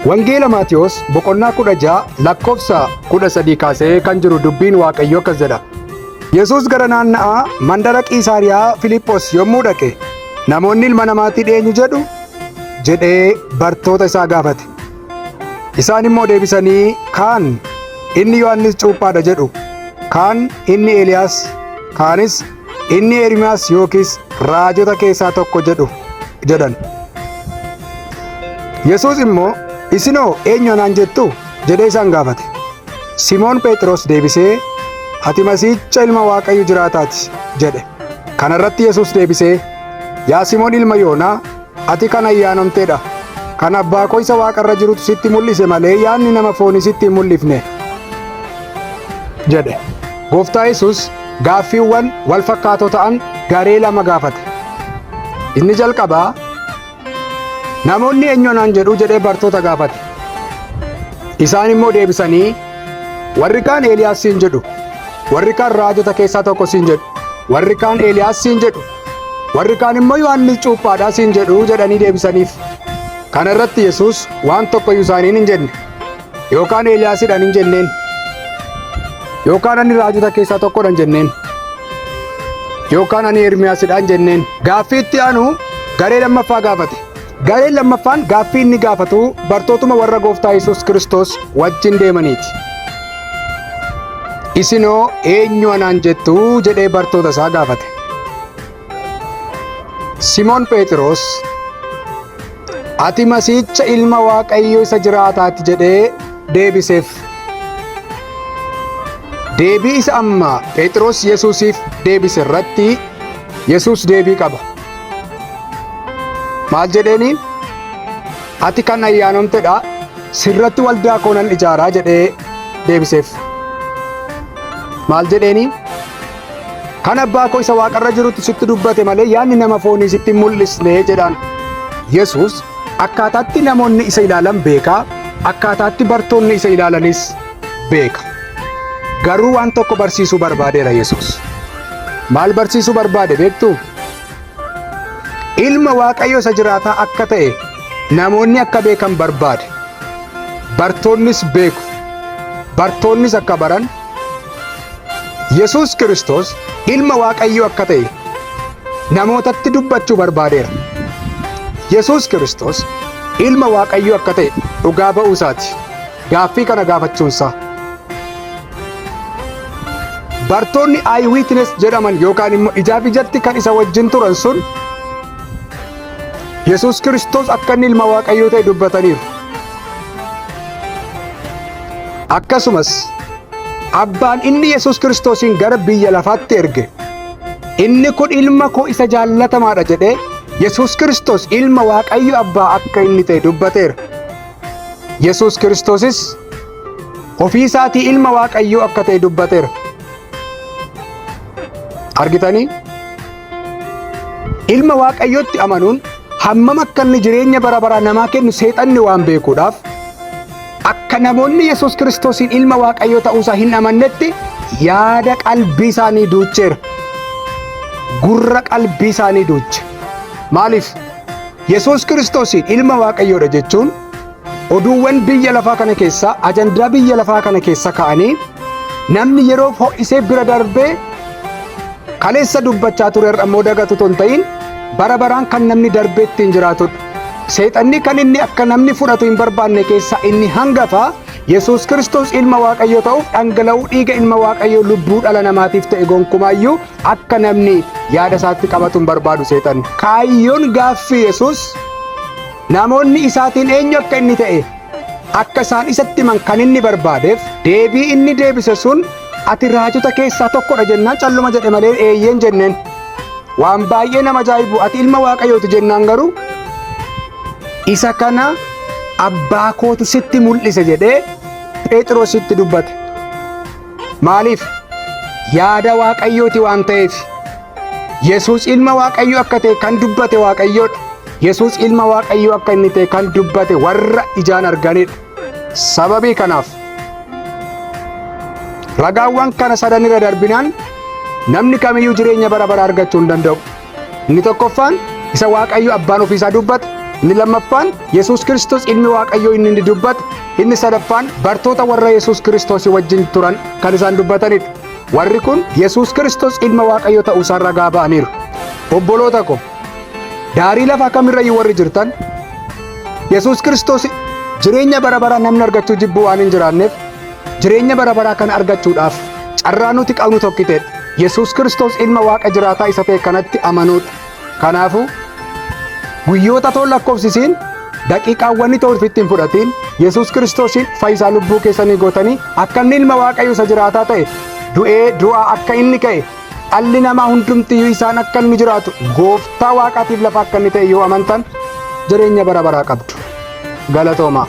Wangeela Maatiyos boqonnaa 16 lakkoofsa 13 kaasee kan jiru dubbiin Waaqayyoo akkas jedha. Yesuus gara naanna'aa mandara Qiisaariyaa Filiphos yommuu dhaqe namoonni ilma namaatii eenyu jedhu jedhee bartoota isaa gaafate. Isaan immoo deebisanii kaan inni Yohannis Cuuphaadha jedhu, kaan inni Eeliyaas, kaanis inni Ermiyaas yookiis raajota keessaa tokko jedhu jedhan. Yesuus immoo isinoo eenyu anaan jettu jedhee isaan gaafate. Simoon Phexros deebisee ati Masiihicha ilma Waaqayyo jiraataati jedhe. Kana irratti Yesuus deebisee yaa Simoon ilma Yoonaa ati kan ayyaanamteedha. Kan abbaa koo isa Waaqa irra jirutu sitti mul'ise malee yaadni nama foonii sitti hin mul'ifne jedhe. Gooftaa Yesuus gaaffiiwwan wal fakkaatoo ta'an garee lama gaafate. Inni jalqabaa namoonni eenyu anaan jedhu jedhee bartoota gaafate. Isaan immoo deebisanii warri kaan Eeliyaas siin jedhu, warri kaan raajota keessaa tokko siin jedhu, warri kaan Eeliyaas siin jedhu, warri kaan immoo Yohannis Cuuphaadhaa siin jedhu jedhanii deebisaniif. Kana irratti Yesuus waan tokkoyyuu isaaniin hin jenne, yookaan Eeliyaasidhaan hin jenneen, yookaan ani raajota keessaa tokkodha hin jenneen, yookaan ani Ermiyaasidhaan hin jenneen. Gaaffii itti aanu garee lammaffaa gaafate. Gareen lammaffaan gaaffii inni gaafatu bartootuma warra Gooftaa Yesuus Kiristoos wajjin deemaniiti. Isinoo eenyu anaan jettu jedhee bartoota isaa gaafate. Simoon Phexros ati Masiihicha ilma Waaqayyo isa jiraataati jedhee deebiseef. Deebii isa amma Phexros Yesuusiif deebise irratti Yesuus deebii qaba. Maal jedheeni? Ati kan ayyaanamtedha, sirratti waldaa koo nan ijaaraa jedhee deebiseef. Maal jedheeni? Kan abbaa koo isa Waaqa irra jirutti sitti dubbate malee yaadni nama foonii sitti hin mul'isne jedhaan. Yesuus akkaataatti namoonni isa ilaalan beeka, akkaataatti bartoonni isa ilaalanis beeka. Garuu waan tokko barsiisuu barbaadeera Yesuus. Maal barsiisuu barbaade beektuu? Ilma Waaqayyo isa jiraataa akka ta'e namoonni akka beekan barbaade. Bartoonnis beeku, bartoonnis akka baran. Yesuus Kiristoos ilma Waaqayyo akka ta'e namootatti dubbachuu barbaadeera. Yesuus Kiristoos ilma Waaqayyo akka ta'e dhugaa ba'uu isaati gaaffii kana gaafachuunsaa. Bartoonni eye witness jedhaman yookaan immoo ijaaf ijatti kan isa wajjin turan sun Yesuus Kiristoos akka inni ilma Waaqayyoo ta'e dubbataniiru. Akkasumas abbaan inni Yesuus Kiristoosin gara biyya lafaatti erge inni kun ilma koo isa jaallatamaadha jedhee Yesuus Kiristoos ilma Waaqayyo abbaa akka inni ta'e dubbateera. Yesuus Kiristoosis ofii isaatii ilma Waaqayyoo akka ta'e dubbateera. Argitanii? Ilma Waaqayyootti amanuun hammam akka inni jireenya bara baraa namaa kennu seexanni waan beekuudhaaf akka namoonni Yesuus Kiristoosin ilma Waaqayyoo ta'uusaa hin amannetti yaada qalbii isaanii duucheera. Gurra qalbii isaanii duuche. Maaliif? Yesuus Kiristoosin ilma Waaqayyoodha jechuun oduuwwan biyya lafaa kana keessaa, ajandaa biyya lafaa kana keessa ka'anii namni yeroo ho'isee bira darbee kaleessa dubbachaa ture ammoo dagatu ton ta'in bara baraan kan namni darbee ittiin jiraatudha. Seexanni kan inni akka namni fudhatu hin barbaanne keessaa inni hangafa Yesuus Kiristoos ilma Waaqayyoo ta'uuf dhangala'uu dhiiga ilma Waaqayyoo lubbuu dhala namaatiif ta'e gonkumaayyuu akka namni yaada isaatti qabatu hin barbaadu seexanni. Kaayyoon gaaffii Yesuus namoonni isaatiin eenyu akka inni ta'e akka isaan isatti himan kan inni barbaadeef deebii inni deebise sun ati raajota keessaa tokkodha jennaan calluma jedhe malee eeyyeen jenneen. Waan baay'ee nama ajaa'ibu ati ilma Waaqayyooti jennaan garuu isa kana abbaa kootu sitti mul'ise jedhee Phexrositti dubbate. Maaliif? Yaada Waaqayyooti waan ta'eef. Yesuus ilma Waaqayyoo akka ta'e kan dubbate Waaqayyoodha. Yesuus ilma Waaqayyoo akka inni ta'e kan dubbate warra ijaan arganidha. Sababii kanaaf ragaawwan kana sadan irra darbinaan namni kamiyyuu jireenya bara baraa argachuu hin danda'u. Inni tokkoffaan isa Waaqayyo abbaan ofiisaa dubbate, Inni lammaffaan Yesuus Kiristoos ilmi Waaqayyoo inni dubbate. Inni sadaffaan bartoota warra Yesuus Kiristoos wajjin turan kan isaan dubbatanidha. Warri kun Yesuus Kiristoos ilma Waaqayyoo ta'uusaa ragaa ba'aniiru. Obboloota ko, daarii lafa kamirra warri jirtan Yesuus Kiristoos jireenya bara baraa namni argachuu jibbu waan hin jiraanneef jireenya bara baraa kana argachuudhaaf carraa nuti qabnu tokkitedha. Yesuus Kiristoos ilma Waaqa jiraataa isa ta'e kanatti amanuudha. Kanaafuu guyyoota toon lakkoofsisiin daqiiqaawwan ta'u ofitti hin fudhatiin Yesuus Kiristoosiin fayyisaa lubbuu keessanii gootanii akka inni ilma Waaqayyoo isa jiraataa ta'e du'aa akka inni ka'e dhalli namaa hundumtiyyuu isaan akka inni jiraatu gooftaa Waaqaatiif lafa akka inni ta'e yoo amantan jireenya bara baraa qabdu. Galatoomaa.